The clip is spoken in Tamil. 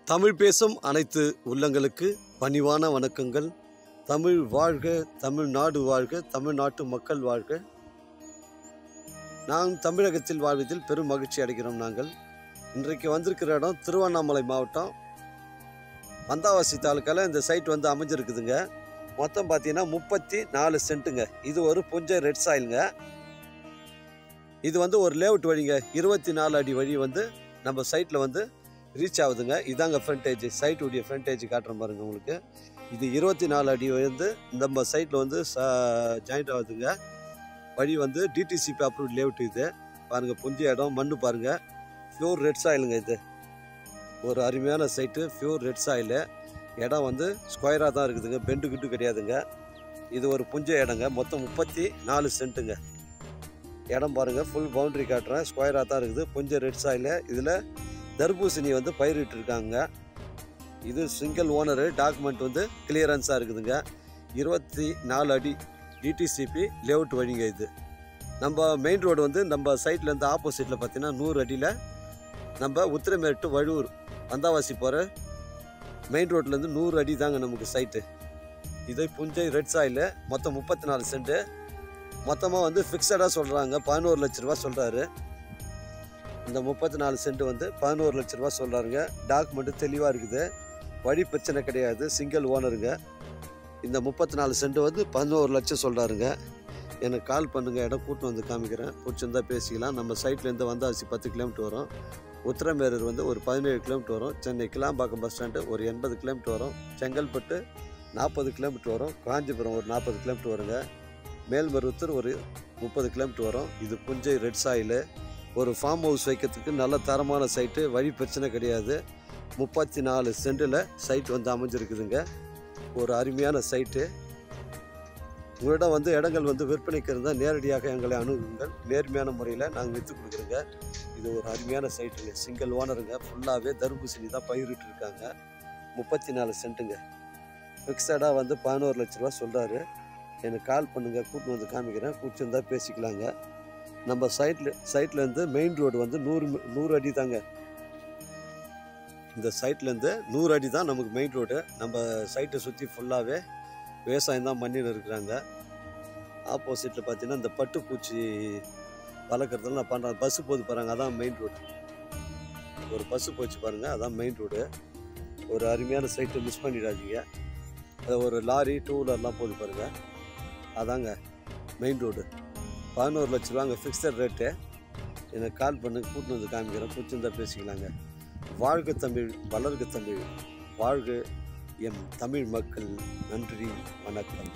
தமிழ் பேசும் அனைத்து உள்ளங்களுக்கு பணிவான வணக்கங்கள். தமிழ் வாழ்க, தமிழ்நாடு வாழ்க, தமிழ்நாட்டு மக்கள் வாழ்க. நாம் தமிழகத்தில் வாழ்வதில் பெரும் மகிழ்ச்சி அடைகிறோம். நாங்கள் இன்றைக்கு வந்திருக்கிற இடம் திருவண்ணாமலை மாவட்டம் வந்தாவாசி தாலுக்காவில் இந்த சைட் அமைஞ்சிருக்குதுங்க. மொத்தம் பார்த்தீங்கன்னா 34 சென்ட்டுங்க. இது ஒரு புஞ்சை ரெட் சாயிலுங்க. இது ஒரு லேஅவுட் வழிங்க. 24 அடி வழி நம்ம சைட்டில் ரீச் ஆகுதுங்க. இதாங்க ஃப்ரண்டேஜ், சைட்டுடைய ஃப்ரண்டேஜ் காட்டுறேன் பாருங்க உங்களுக்கு. இது 24 அடி நம்ம சைட்டில் ஜாயிண்ட் ஆகுதுங்க. வழி டிடிசிபி அப்ரூவ்ட் லேஅவுட். இது பாருங்கள், புஞ்ச இடம், மண்ணு பாருங்கள், பியூர் ரெட் சாயிலுங்க. இது ஒரு அருமையான சைட்டு, பியூர் ரெட் சாயிலு. இடம் ஸ்கொயராக தான் இருக்குதுங்க, பெண்டு கிட்டு கிடையாதுங்க. இது ஒரு புஞ்ச இடங்க. மொத்தம் 34 சென்ட்டுங்க. இடம் பாருங்கள், ஃபுல் பவுண்ட்ரி காட்டுறேன், ஸ்கொயராக தான் இருக்குது. புஞ்ச ரெட் சாயிலு. இதில் தர்பூசணி பயிரிட்டு இருக்காங்க. இது சிங்கிள் ஓனரு. டாக்குமெண்ட் கிளியரன்ஸாக இருக்குதுங்க. 24 அடி டிடிசிபி லேஅவுட் வழிங்க. இது நம்ம மெயின் ரோடு நம்ம சைட்லேருந்து ஆப்போசிட்டில் பார்த்தீங்கன்னா 100 அடியில் நம்ம உத்திரமேட்டு வழுவூர் வந்தாவாசி போகிற மெயின் ரோட்லேருந்து 100 அடி தாங்க நமக்கு சைட்டு. இது புஞ்சை ரெட் சாயிலு. மொத்தம் 34 சென்ட்டு. மொத்தமாக ஃபிக்ஸடாக சொல்கிறாங்க. 11 லட்ச ரூபா சொல்கிறாரு. இந்த 34 சென்ட் 11 லட்ச ரூபா சொல்கிறாருங்க. டாக்குமெண்ட்டு தெளிவாக இருக்குது, வழி பிரச்சனை கிடையாது, சிங்கிள் ஓனருங்க. இந்த 34 சென்ட் 11 லட்சம் சொல்கிறாருங்க. எனக்கு கால் பண்ணுங்கள், இடம் கூட்டு காமிக்கிறேன். பிடிச்சிருந்தா பேசிக்கலாம். நம்ம சைட்லேருந்து வந்தாசி 10 கிலோமீட்டர் வரும். உத்திரமேரூர் ஒரு 17 கிலோமீட்டர் வரும். சென்னை கிளாம்பாக்கம் பஸ் ஸ்டாண்டு ஒரு 80 கிலோமீட்டர் வரும். செங்கல்பட்டு 40 கிலோமீட்டர் வரும். காஞ்சிபுரம் ஒரு 40 கிலோமீட்டர் வருங்க. மேல்மருவத்தூர் ஒரு 30 கிலோமீட்டர் வரும். இது புஞ்சை ரெட் சாயிலு. ஒரு ஃபார்ம் ஹவுஸ் வைக்கிறதுக்கு நல்ல தரமான சைட்டு, வழி பிரச்சனை கிடையாது. 34 சென்டில் சைட் அமைஞ்சிருக்குதுங்க. ஒரு அருமையான சைட்டு. உங்களிடம் இடங்கள் விற்பனைக்கு இருந்தால் நேரடியாக எங்களை அணுகுங்கள். நேர்மையான முறையில் நாங்கள் விற்று கொடுக்குறோங்க. இது ஒரு அருமையான சைட்டுங்க, சிங்கிள் ஓனருங்க. ஃபுல்லாகவே தர்பூசணி தான் பயிரிட்டு இருக்காங்க. 34 சென்ட்டுங்க. ஃபிக்ஸடாக 11 லட்ச ரூபா சொல்கிறாரு. எனக்கு கால் பண்ணுங்கள், கூட்டு காமிக்கிறேன். பிடிச்சிருந்தா பேசிக்கலாங்க. நம்ம சைட்லேருந்து மெயின் ரோடு 100 அடி தாங்க. இந்த சைட்லேருந்து 100 அடி தான் நமக்கு மெயின் ரோடு. நம்ம சைட்டை சுற்றி ஃபுல்லாகவே விவசாயம் தான் பண்ணின்னு இருக்கிறாங்க. ஆப்போசிட்டில் பார்த்தீங்கன்னா இந்த பட்டுப்பூச்சி வளர்க்குறதுல நான் பண்ணுறேன். பஸ்ஸு போது பாருங்க, அதான் மெயின் ரோடு. ஒரு பஸ்ஸு போச்சு பாருங்கள், அதான் மெயின் ரோடு. ஒரு அருமையான சைட்டு, மிஸ் பண்ணிடாதீங்க. அது ஒரு லாரி, 2 வீலர்லாம் போது பாருங்கள், அதாங்க மெயின் ரோடு. 11 லட்ச ரூபாங்க ஃபிக்ஸட் ரேட்டு. எனக்கு கால் பண்ணி கூட்டு காமிக்கிறேன். பிடிச்சிருந்தா பேசிக்கலாங்க. வாழ்க தமிழ், வளர்க தமிழ், வாழ்க எம் தமிழ் மக்கள். நன்றி, வணக்கம்.